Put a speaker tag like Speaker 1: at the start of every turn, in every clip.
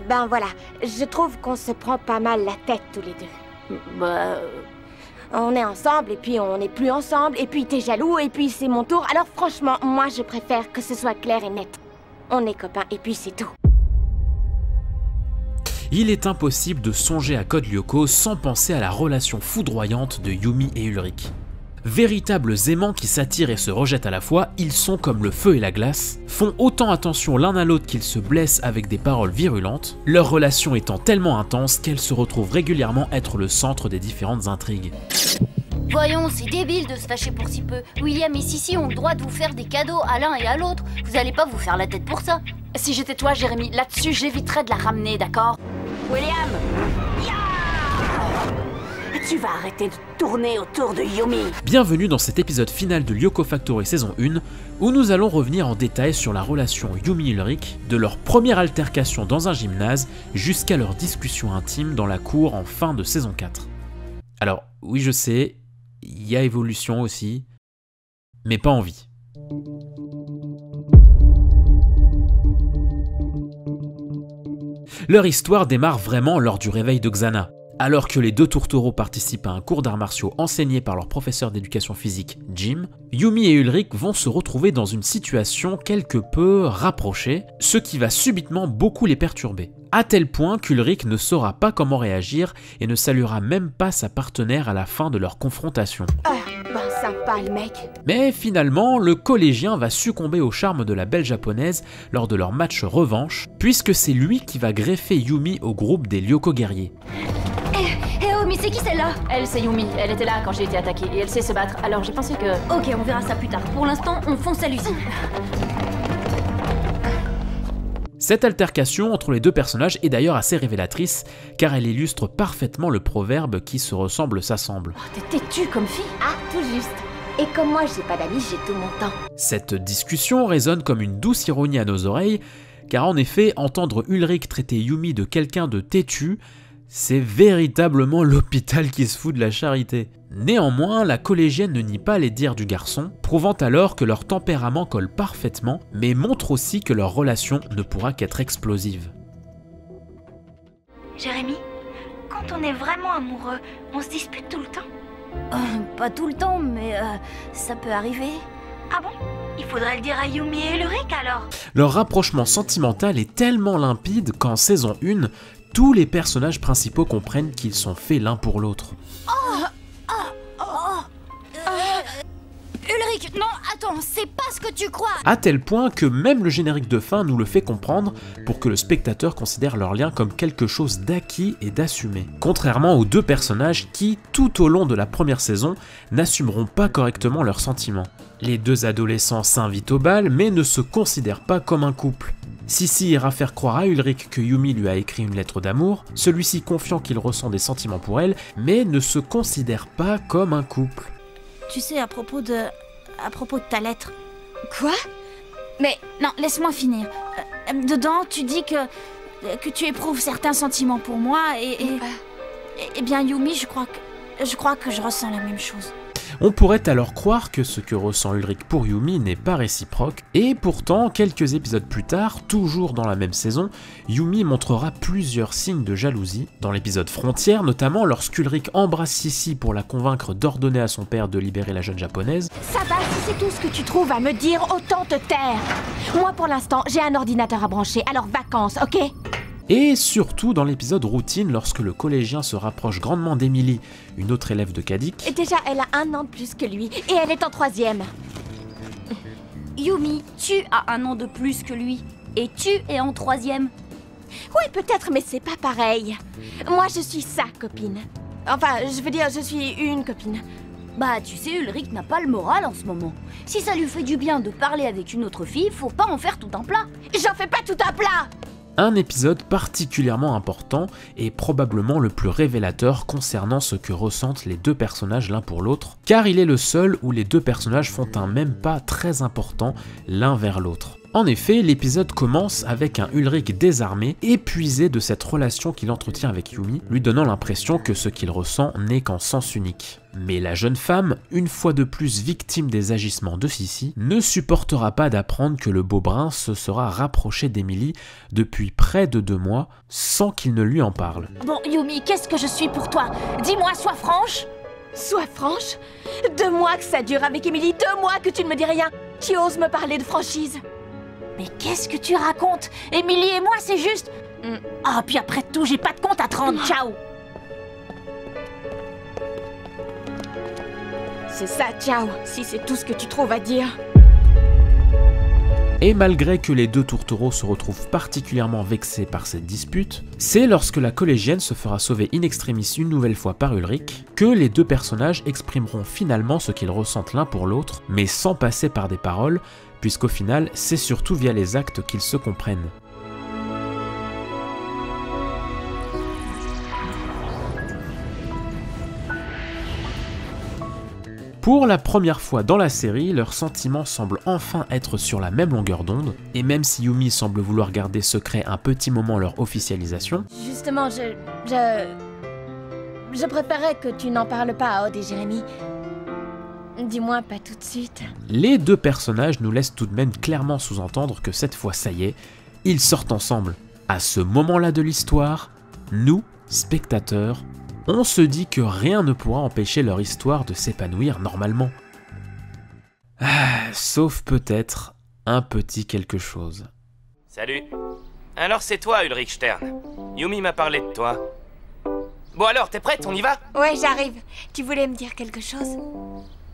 Speaker 1: Ben voilà, je trouve qu'on se prend pas mal la tête tous les deux.
Speaker 2: Bah...
Speaker 1: On est ensemble, et puis on n'est plus ensemble, et puis t'es jaloux, et puis c'est mon tour. Alors franchement, moi je préfère que ce soit clair et net. On est copains, et puis c'est tout.
Speaker 3: Il est impossible de songer à Code Lyoko sans penser à la relation foudroyante de Yumi et Ulrich. Véritables aimants qui s'attirent et se rejettent à la fois, ils sont comme le feu et la glace, font autant attention l'un à l'autre qu'ils se blessent avec des paroles virulentes, leur relation étant tellement intense qu'elle se retrouve régulièrement être le centre des différentes intrigues.
Speaker 2: Voyons, c'est débile de se fâcher pour si peu. William et Sissi ont le droit de vous faire des cadeaux à l'un et à l'autre. Vous allez pas vous faire la tête pour ça.
Speaker 4: Si j'étais toi, Jérémy, là-dessus, j'éviterais de la ramener, d'accord? William! Tu vas arrêter de tourner autour de Yumi.
Speaker 3: Bienvenue dans cet épisode final de Lyoko Factory saison 1, où nous allons revenir en détail sur la relation Yumi-Ulrich, de leur première altercation dans un gymnase jusqu'à leur discussion intime dans la cour en fin de saison 4. Alors, oui je sais, il y a évolution aussi, mais pas envie. Leur histoire démarre vraiment lors du réveil de Xana. Alors que les deux tourtereaux participent à un cours d'arts martiaux enseigné par leur professeur d'éducation physique, Jim, Yumi et Ulrich vont se retrouver dans une situation quelque peu rapprochée, ce qui va subitement beaucoup les perturber. À tel point qu'Ulrich ne saura pas comment réagir et ne saluera même pas sa partenaire à la fin de leur confrontation.
Speaker 1: Ah, ben sympa le mec.
Speaker 3: Mais finalement, le collégien va succomber au charme de la belle japonaise lors de leur match revanche, puisque c'est lui qui va greffer Yumi au groupe des Lyoko guerriers.
Speaker 2: Mais c'est qui celle-là?
Speaker 4: Elle, c'est Yumi. Elle était là quand j'ai été attaquée et elle sait se battre. Alors j'ai pensé que...
Speaker 2: Ok, on verra ça plus tard. Pour l'instant, on fonce à l'usine.
Speaker 3: Cette altercation entre les deux personnages est d'ailleurs assez révélatrice, car elle illustre parfaitement le proverbe qui se ressemble s'assemble.
Speaker 4: Oh, t'es têtue comme fille.
Speaker 1: Ah, tout juste. Et comme moi j'ai pas d'amis, j'ai tout mon temps.
Speaker 3: Cette discussion résonne comme une douce ironie à nos oreilles, car en effet, entendre Ulrich traiter Yumi de quelqu'un de têtu, c'est véritablement l'hôpital qui se fout de la charité. Néanmoins, la collégienne ne nie pas les dires du garçon, prouvant alors que leur tempérament colle parfaitement, mais montre aussi que leur relation ne pourra qu'être explosive.
Speaker 5: Jérémy, quand on est vraiment amoureux, on se dispute tout le temps?
Speaker 2: Pas tout le temps, mais ça peut arriver.
Speaker 5: Ah bon? Il faudrait le dire à Yumi et Ulrich alors.
Speaker 3: Leur rapprochement sentimental est tellement limpide qu'en saison 1, tous les personnages principaux comprennent qu'ils sont faits l'un pour l'autre.
Speaker 2: Ulrich, non, attends, c'est pas ce que tu crois.
Speaker 3: À tel point que même le générique de fin nous le fait comprendre pour que le spectateur considère leur lien comme quelque chose d'acquis et d'assumé. Contrairement aux deux personnages qui, tout au long de la première saison, n'assumeront pas correctement leurs sentiments. Les deux adolescents s'invitent au bal mais ne se considèrent pas comme un couple. Sissi ira faire croire à Ulrich que Yumi lui a écrit une lettre d'amour, celui-ci confiant qu'il ressent des sentiments pour elle, mais ne se considère pas comme un couple.
Speaker 2: Tu sais, à propos de ta lettre...
Speaker 1: Quoi?
Speaker 2: Mais non, laisse-moi finir. Dedans, tu dis que tu éprouves certains sentiments pour moi et bien Yumi, je crois que je ressens la même chose.
Speaker 3: On pourrait alors croire que ce que ressent Ulrich pour Yumi n'est pas réciproque, et pourtant, quelques épisodes plus tard, toujours dans la même saison, Yumi montrera plusieurs signes de jalousie, dans l'épisode Frontière notamment, lorsqu'Ulrich embrasse Sissi pour la convaincre d'ordonner à son père de libérer la jeune japonaise.
Speaker 1: Ça va, si c'est tout ce que tu trouves à me dire, autant te taire. Moi pour l'instant, j'ai un ordinateur à brancher, alors vacances, ok?
Speaker 3: Et surtout dans l'épisode Routine, lorsque le collégien se rapproche grandement d'Emily, une autre élève de Cadix.
Speaker 1: Et déjà, elle a 1 an de plus que lui, et elle est en 3e.
Speaker 2: Yumi, tu as 1 an de plus que lui, et tu es en 3e.
Speaker 1: Oui, peut-être, mais c'est pas pareil. Moi, je suis sa copine. Enfin, je veux dire, je suis une copine.
Speaker 2: Bah, tu sais, Ulrich n'a pas le moral en ce moment. Si ça lui fait du bien de parler avec une autre fille, faut pas en faire tout un plat.
Speaker 1: J'en fais pas tout un plat!
Speaker 3: Un épisode particulièrement important et probablement le plus révélateur concernant ce que ressentent les deux personnages l'un pour l'autre, car il est le seul où les deux personnages font un même pas très important l'un vers l'autre. En effet, l'épisode commence avec un Ulrich désarmé, épuisé de cette relation qu'il entretient avec Yumi, lui donnant l'impression que ce qu'il ressent n'est qu'en sens unique. Mais la jeune femme, une fois de plus victime des agissements de Sissi, ne supportera pas d'apprendre que le beau brun se sera rapproché d'Emily depuis près de 2 mois, sans qu'il ne lui en parle.
Speaker 2: Bon, Yumi, qu'est-ce que je suis pour toi? Dis-moi, sois franche.
Speaker 1: Sois franche. 2 mois que ça dure avec Emily, 2 mois que tu ne me dis rien. Tu oses me parler de franchise?
Speaker 2: Mais qu'est-ce que tu racontes? Emily et moi, c'est juste... Ah, puis après tout, j'ai pas de compte à te rendre, ciao.
Speaker 1: C'est ça, ciao, si c'est tout ce que tu trouves à dire.
Speaker 3: Et malgré que les 2 tourtereaux se retrouvent particulièrement vexés par cette dispute, c'est lorsque la collégienne se fera sauver in extremis une nouvelle fois par Ulrich que les 2 personnages exprimeront finalement ce qu'ils ressentent l'un pour l'autre, mais sans passer par des paroles, puisqu'au final, c'est surtout via les actes qu'ils se comprennent. Pour la première fois dans la série, leurs sentiments semblent enfin être sur la même longueur d'onde, et même si Yumi semble vouloir garder secret un petit moment leur officialisation...
Speaker 1: Justement, je préférais que tu n'en parles pas à Odd et Jérémy. Dis-moi pas tout de suite.
Speaker 3: Les 2 personnages nous laissent tout de même clairement sous-entendre que cette fois, ça y est, ils sortent ensemble. À ce moment-là de l'histoire, nous, spectateurs, on se dit que rien ne pourra empêcher leur histoire de s'épanouir normalement. Sauf peut-être un petit quelque chose.
Speaker 6: Salut. Alors c'est toi, Ulrich Stern. Yumi m'a parlé de toi. Bon alors, t'es prête, on y va?
Speaker 1: Ouais, j'arrive. Tu voulais me dire quelque chose?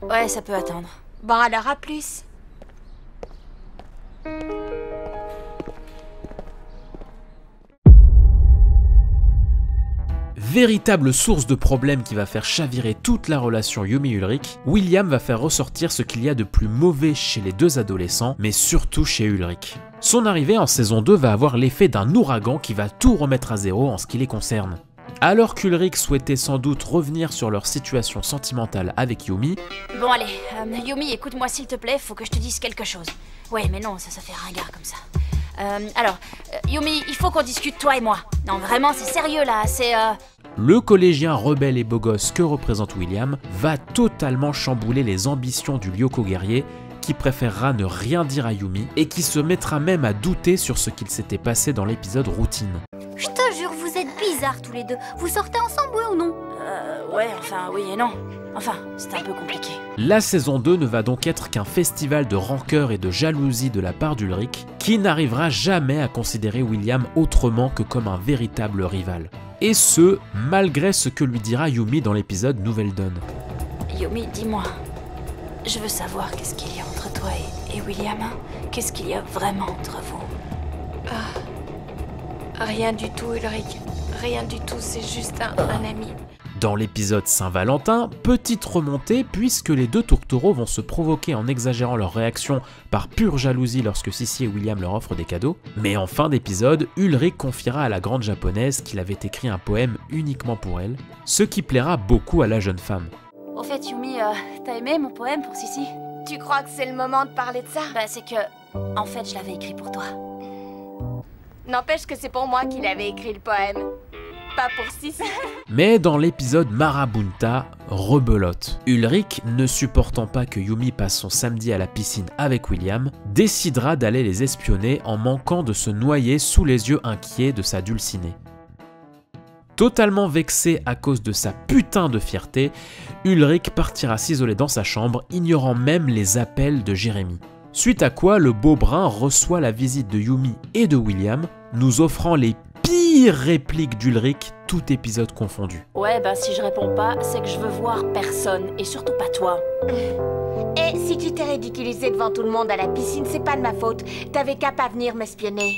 Speaker 2: Ouais, ça peut attendre.
Speaker 1: Bon alors, à plus.
Speaker 3: Véritable source de problème qui va faire chavirer toute la relation Yumi-Ulrich, William va faire ressortir ce qu'il y a de plus mauvais chez les 2 adolescents, mais surtout chez Ulrich. Son arrivée en saison 2 va avoir l'effet d'un ouragan qui va tout remettre à zéro en ce qui les concerne. Alors qu'Ulrich souhaitait sans doute revenir sur leur situation sentimentale avec Yumi...
Speaker 2: Bon allez, Yumi, écoute-moi s'il te plaît, faut que je te dise quelque chose. Ouais, mais non, ça fait ringard comme ça. Alors, Yumi, il faut qu'on discute toi et moi. Non, vraiment, c'est sérieux là, c'est
Speaker 3: Le collégien rebelle et beau gosse que représente William va totalement chambouler les ambitions du Lyoko guerrier qui préférera ne rien dire à Yumi et qui se mettra même à douter sur ce qu'il s'était passé dans l'épisode routine.
Speaker 7: Je te jure, vous êtes bizarres tous les 2. Vous sortez ensemble, oui ou non?
Speaker 2: ouais, enfin, oui et non. Enfin, c'est un peu compliqué.
Speaker 3: La saison 2 ne va donc être qu'un festival de rancœur et de jalousie de la part d'Ulrich, qui n'arrivera jamais à considérer William autrement que comme un véritable rival. Et ce, malgré ce que lui dira Yumi dans l'épisode Nouvelle Donne.
Speaker 2: Yumi, dis-moi, je veux savoir qu'est-ce qu'il y a entre toi et William. Qu'est-ce qu'il y a vraiment entre vous?
Speaker 1: Rien du tout, Ulrich. Rien du tout, c'est juste un ami.
Speaker 3: Dans l'épisode Saint-Valentin, petite remontée puisque les 2 tourtereaux vont se provoquer en exagérant leur réaction par pure jalousie lorsque Sissi et William leur offrent des cadeaux. Mais en fin d'épisode, Ulrich confiera à la grande japonaise qu'il avait écrit un poème uniquement pour elle, ce qui plaira beaucoup à la jeune femme.
Speaker 2: Au fait, Yumi, t'as aimé mon poème pour Sissi?
Speaker 1: Tu crois que c'est le moment de parler de ça?
Speaker 2: Bah c'est que, en fait, je l'avais écrit pour toi.
Speaker 1: N'empêche que c'est pour moi qu'il avait écrit le poème. Pas pour Sissi.
Speaker 3: Mais dans l'épisode Marabunta, rebelote. Ulrich, ne supportant pas que Yumi passe son samedi à la piscine avec William, décidera d'aller les espionner en manquant de se noyer sous les yeux inquiets de sa dulcinée. Totalement vexé à cause de sa putain de fierté, Ulrich partira s'isoler dans sa chambre, ignorant même les appels de Jérémy. Suite à quoi, le beau brun reçoit la visite de Yumi et de William, nous offrant les pires répliques d'Ulrich, tout épisode confondu.
Speaker 4: Ouais, bah si je réponds pas, c'est que je veux voir personne, et surtout pas toi.
Speaker 1: Et si tu t'es ridiculisé devant tout le monde à la piscine, c'est pas de ma faute. T'avais qu'à pas venir m'espionner.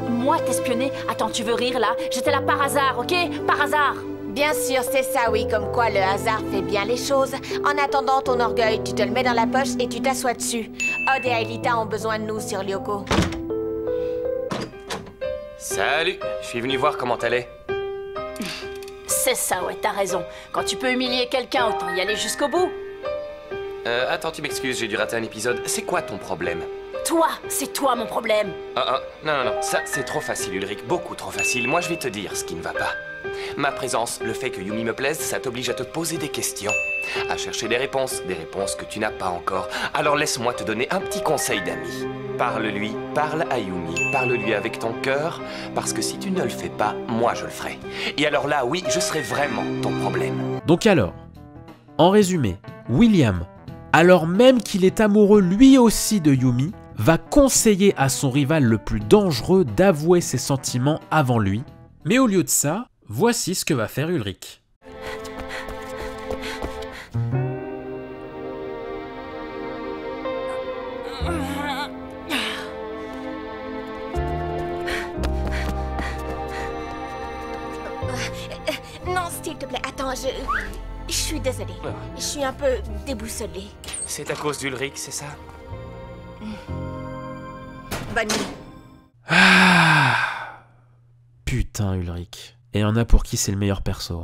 Speaker 4: Moi t'espionner? Attends, tu veux rire là? J'étais là par hasard, ok? Par hasard.
Speaker 1: Bien sûr, c'est ça, oui, comme quoi le hasard fait bien les choses. En attendant ton orgueil, tu te le mets dans la poche et tu t'assois dessus. Odd et Aelita ont besoin de nous sur Lyoko.
Speaker 6: Salut, je suis venu voir comment t'allais.
Speaker 4: C'est ça, ouais, t'as raison. Quand tu peux humilier quelqu'un, autant y aller jusqu'au bout.
Speaker 6: Attends, tu m'excuses, j'ai dû rater un épisode. C'est quoi ton problème?
Speaker 4: c'est toi mon problème.
Speaker 6: Non, ça c'est trop facile Ulrich, beaucoup trop facile. Moi je vais te dire ce qui ne va pas. Ma présence, le fait que Yumi me plaise, ça t'oblige à te poser des questions, à chercher des réponses que tu n'as pas encore. Alors laisse-moi te donner un petit conseil d'ami. Parle-lui, parle à Yumi, parle-lui avec ton cœur, parce que si tu ne le fais pas, moi je le ferai. Et alors là, oui, je serai vraiment ton problème.
Speaker 3: Donc alors, en résumé, William, alors même qu'il est amoureux lui aussi de Yumi, va conseiller à son rival le plus dangereux d'avouer ses sentiments avant lui. Mais au lieu de ça, voici ce que va faire Ulrich.
Speaker 1: Non, s'il te plaît, attends, je suis désolée. Je suis un peu déboussolée.
Speaker 6: C'est à cause d'Ulrich, c'est ça?
Speaker 1: Bonne nuit.
Speaker 3: Ah, putain Ulrich. Et il y en a pour qui c'est le meilleur perso.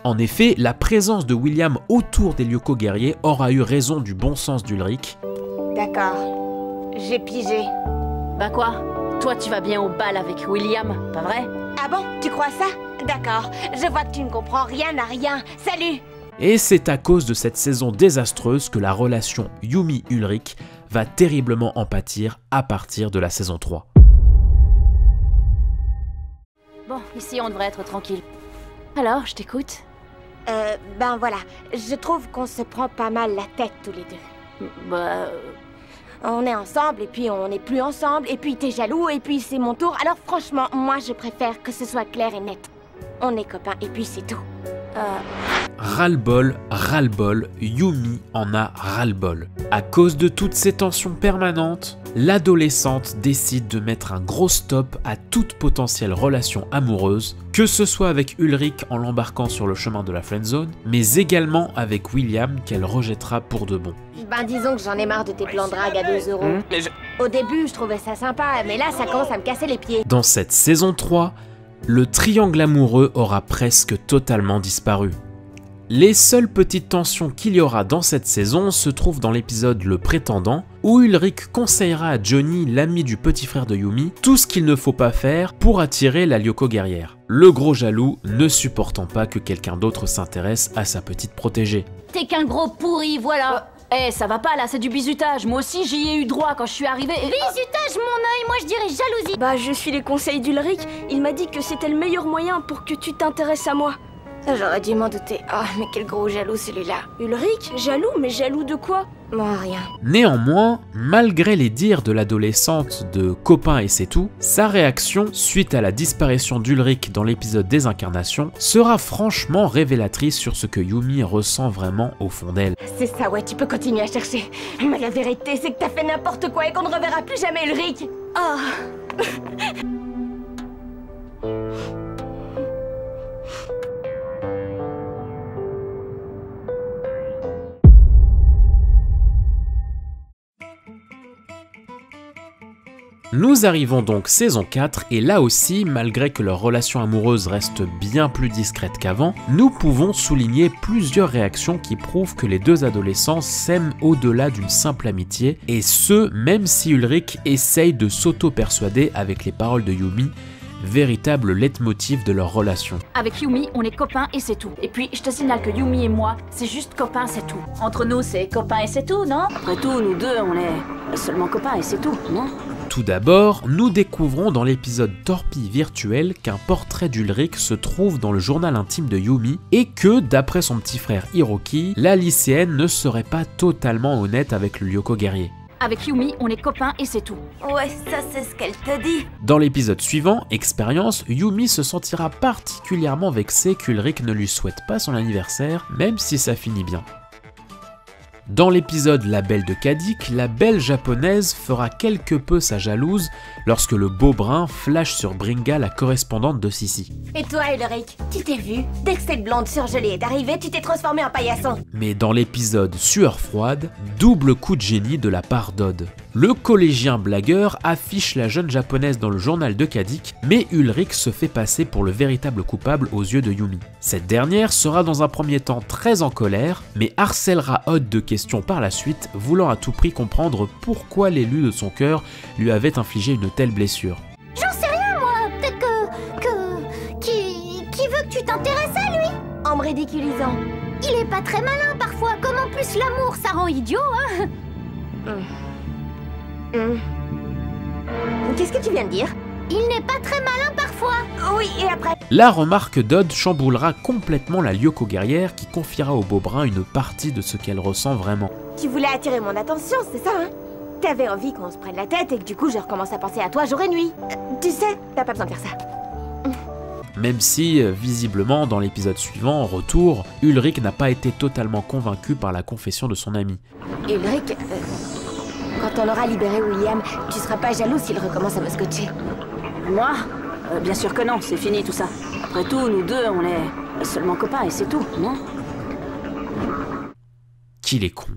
Speaker 3: En effet, la présence de William autour des Lyoko guerriers aura eu raison du bon sens d'Ulrich.
Speaker 1: D'accord, j'ai pigé.
Speaker 4: Bah quoi? Toi tu vas bien au bal avec William, pas vrai?
Speaker 1: Ah bon, tu crois ça? D'accord, je vois que tu ne comprends rien à rien. Salut!
Speaker 3: Et c'est à cause de cette saison désastreuse que la relation Yumi-Ulrich va terriblement en pâtir à partir de la saison 3.
Speaker 4: Bon, ici on devrait être tranquille. Alors, je t'écoute.
Speaker 1: Ben voilà, je trouve qu'on se prend pas mal la tête tous les deux.
Speaker 4: Bah...
Speaker 1: On est ensemble, et puis on n'est plus ensemble, et puis t'es jaloux, et puis c'est mon tour. Alors franchement, moi je préfère que ce soit clair et net. On est copains, et puis c'est tout.
Speaker 3: Ras-le-bol, ras-le-bol, Yumi en a ras-le-bol. À cause de toutes ces tensions permanentes, l'adolescente décide de mettre un gros stop à toute potentielle relation amoureuse, que ce soit avec Ulrich en l'embarquant sur le chemin de la friendzone, mais également avec William qu'elle rejettera pour de bon.
Speaker 1: Ben disons que j'en ai marre de tes plans de drague à 2 €. Au début, je trouvais ça sympa, mais là, ça commence à me casser les pieds.
Speaker 3: Dans cette saison 3, le triangle amoureux aura presque totalement disparu. Les seules petites tensions qu'il y aura dans cette saison se trouvent dans l'épisode Le Prétendant, où Ulrich conseillera à Johnny, l'ami du petit frère de Yumi, tout ce qu'il ne faut pas faire pour attirer la Lyoko guerrière. Le gros jaloux ne supportant pas que quelqu'un d'autre s'intéresse à sa petite protégée.
Speaker 4: T'es qu'un gros pourri, voilà. Ça va pas là, c'est du bizutage. Moi aussi j'y ai eu droit quand je suis arrivée et...
Speaker 7: Bizutage, mon œil, moi je dirais jalousie.
Speaker 8: Bah, je suis les conseils d'Ulrich. Il m'a dit que c'était le meilleur moyen pour que tu t'intéresses à moi.
Speaker 1: J'aurais dû m'en douter. Oh, mais quel gros jaloux celui-là.
Speaker 8: Ulrich, jaloux, mais jaloux de quoi?
Speaker 1: Moi, rien.
Speaker 3: Néanmoins, malgré les dires de l'adolescente de copain et c'est tout, sa réaction, suite à la disparition d'Ulrich dans l'épisode des incarnations, sera franchement révélatrice sur ce que Yumi ressent vraiment au fond d'elle.
Speaker 1: C'est ça, ouais, tu peux continuer à chercher. Mais la vérité, c'est que t'as fait n'importe quoi et qu'on ne reverra plus jamais Ulrich. Oh.
Speaker 3: Nous arrivons donc saison 4 et là aussi, malgré que leur relation amoureuse reste bien plus discrète qu'avant, nous pouvons souligner plusieurs réactions qui prouvent que les deux adolescents s'aiment au-delà d'une simple amitié, et ce, même si Ulrich essaye de s'auto-persuader avec les paroles de Yumi, véritable leitmotiv de leur relation.
Speaker 4: Avec Yumi, on est copains et c'est tout. Et puis, je te signale que Yumi et moi, c'est juste copains, c'est tout. Entre nous, c'est copains et c'est tout, non? Après tout, nous deux, on est seulement copains et c'est tout, non?
Speaker 3: Tout d'abord, nous découvrons dans l'épisode Torpille virtuelle qu'un portrait d'Ulrich se trouve dans le journal intime de Yumi et que, d'après son petit frère Hiroki, la lycéenne ne serait pas totalement honnête avec le Lyoko guerrier.
Speaker 4: Avec Yumi, on est copains et c'est tout.
Speaker 7: Ouais, ça c'est ce qu'elle te dit.
Speaker 3: Dans l'épisode suivant, Expérience, Yumi se sentira particulièrement vexée qu'Ulrich ne lui souhaite pas son anniversaire, même si ça finit bien. Dans l'épisode La Belle de Kadik, la belle japonaise fera quelque peu sa jalouse lorsque le beau brun flash sur Bringa, la correspondante de Sissi.
Speaker 1: Et toi, Ulrich, tu t'es vu? Dès que cette blonde surgelée est arrivée, tu t'es transformé en paillasson.
Speaker 3: Mais dans l'épisode Sueur froide, double coup de génie de la part d'Odd. Le collégien blagueur affiche la jeune japonaise dans le journal de Kadik, mais Ulrich se fait passer pour le véritable coupable aux yeux de Yumi. Cette dernière sera dans un premier temps très en colère, mais harcèlera Odd de questions par la suite, voulant à tout prix comprendre pourquoi l'élu de son cœur lui avait infligé une telle blessure.
Speaker 7: J'en sais rien, moi. Peut-être qui veut que tu t'intéresses à lui.
Speaker 1: En me ridiculisant.
Speaker 7: Il est pas très malin parfois, comme en plus l'amour, ça rend idiot, hein.
Speaker 1: Qu'est-ce que tu viens de dire?
Speaker 7: Il n'est pas très malin parfois.
Speaker 1: Oui, et après?
Speaker 3: La remarque d'Odd chamboulera complètement la Lyoko guerrière qui confiera au beau brun une partie de ce qu'elle ressent vraiment.
Speaker 1: Tu voulais attirer mon attention, c'est ça, hein? T'avais envie qu'on se prenne la tête et que du coup je recommence à penser à toi jour et nuit. Tu sais, t'as pas besoin de faire ça.
Speaker 3: Même si, visiblement, dans l'épisode suivant, Retour, Ulrich n'a pas été totalement convaincu par la confession de son ami.
Speaker 1: Ulrich, quand on aura libéré William, tu seras pas jaloux s'il recommence à me scotcher?
Speaker 4: Moi bien sûr que non, c'est fini tout ça. Après tout, nous deux, on est seulement copains et c'est tout, non?
Speaker 3: Qu'il est con.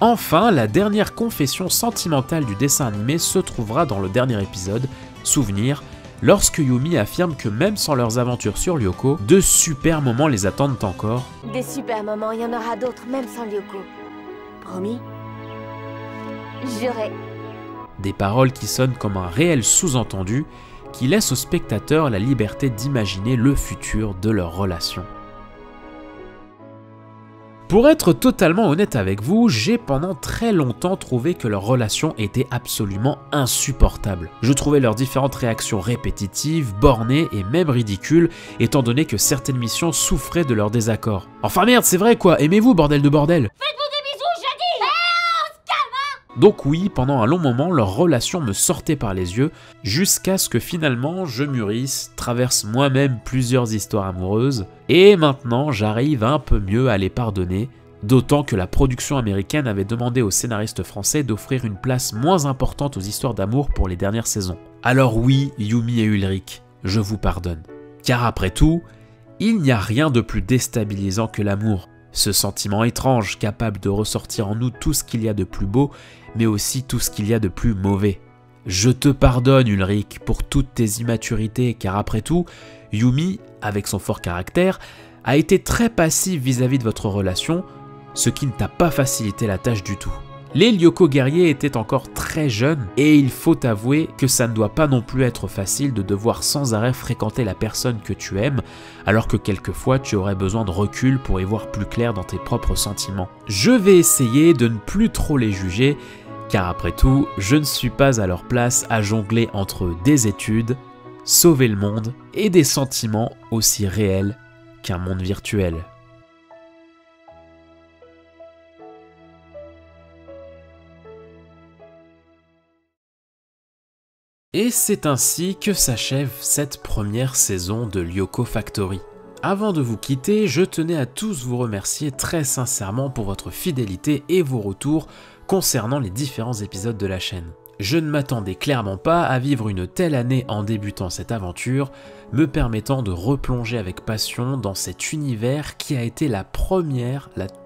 Speaker 3: Enfin, la dernière confession sentimentale du dessin animé se trouvera dans le dernier épisode, Souvenir, lorsque Yumi affirme que même sans leurs aventures sur Lyoko, de super moments les attendent encore.
Speaker 1: Des super moments, il y en aura d'autres, même sans Lyoko. Promis? Juré.
Speaker 3: Des paroles qui sonnent comme un réel sous-entendu, qui laissent aux spectateurs la liberté d'imaginer le futur de leur relation. Pour être totalement honnête avec vous, j'ai pendant très longtemps trouvé que leur relation était absolument insupportable. Je trouvais leurs différentes réactions répétitives, bornées et même ridicules, étant donné que certaines missions souffraient de leur désaccord. Enfin merde, c'est vrai quoi, aimez-vous bordel de bordel! Donc oui, pendant un long moment, leur relation me sortait par les yeux, jusqu'à ce que finalement je mûrisse, traverse moi-même plusieurs histoires amoureuses, et maintenant j'arrive un peu mieux à les pardonner, d'autant que la production américaine avait demandé aux scénaristes français d'offrir une place moins importante aux histoires d'amour pour les dernières saisons. Alors oui, Yumi et Ulrich, je vous pardonne. Car après tout, il n'y a rien de plus déstabilisant que l'amour. Ce sentiment étrange, capable de ressortir en nous tout ce qu'il y a de plus beau, mais aussi tout ce qu'il y a de plus mauvais. Je te pardonne, Ulrich, pour toutes tes immaturités, car après tout, Yumi, avec son fort caractère, a été très passif vis-à-vis de votre relation, ce qui ne t'a pas facilité la tâche du tout. Les Lyoko guerriers étaient encore très jeunes, et il faut avouer que ça ne doit pas non plus être facile de devoir sans arrêt fréquenter la personne que tu aimes, alors que quelquefois tu aurais besoin de recul pour y voir plus clair dans tes propres sentiments. Je vais essayer de ne plus trop les juger, car après tout, je ne suis pas à leur place à jongler entre des études, sauver le monde, et des sentiments aussi réels qu'un monde virtuel. Et c'est ainsi que s'achève cette première saison de Lyoko Factory. Avant de vous quitter, je tenais à tous vous remercier très sincèrement pour votre fidélité et vos retours concernant les différents épisodes de la chaîne. Je ne m'attendais clairement pas à vivre une telle année en débutant cette aventure, me permettant de replonger avec passion dans cet univers qui a été la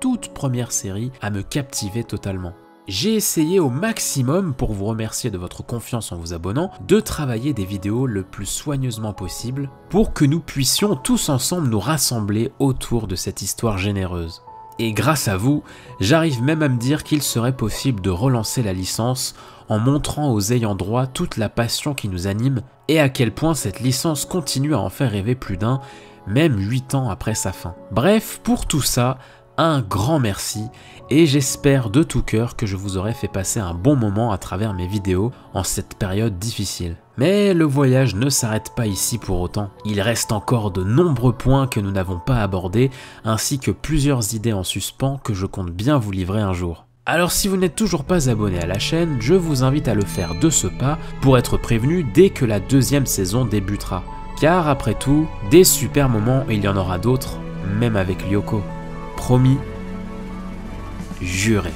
Speaker 3: toute première série à me captiver totalement. J'ai essayé au maximum, pour vous remercier de votre confiance en vous abonnant, de travailler des vidéos le plus soigneusement possible pour que nous puissions tous ensemble nous rassembler autour de cette histoire généreuse. Et grâce à vous, j'arrive même à me dire qu'il serait possible de relancer la licence en montrant aux ayants droit toute la passion qui nous anime et à quel point cette licence continue à en faire rêver plus d'un, même 8 ans après sa fin. Bref, pour tout ça, un grand merci et j'espère de tout cœur que je vous aurai fait passer un bon moment à travers mes vidéos en cette période difficile. Mais le voyage ne s'arrête pas ici pour autant. Il reste encore de nombreux points que nous n'avons pas abordés ainsi que plusieurs idées en suspens que je compte bien vous livrer un jour. Alors si vous n'êtes toujours pas abonné à la chaîne, je vous invite à le faire de ce pas pour être prévenu dès que la deuxième saison débutera. Car après tout, des super moments il y en aura d'autres, même avec Lyoko. Promis, juré.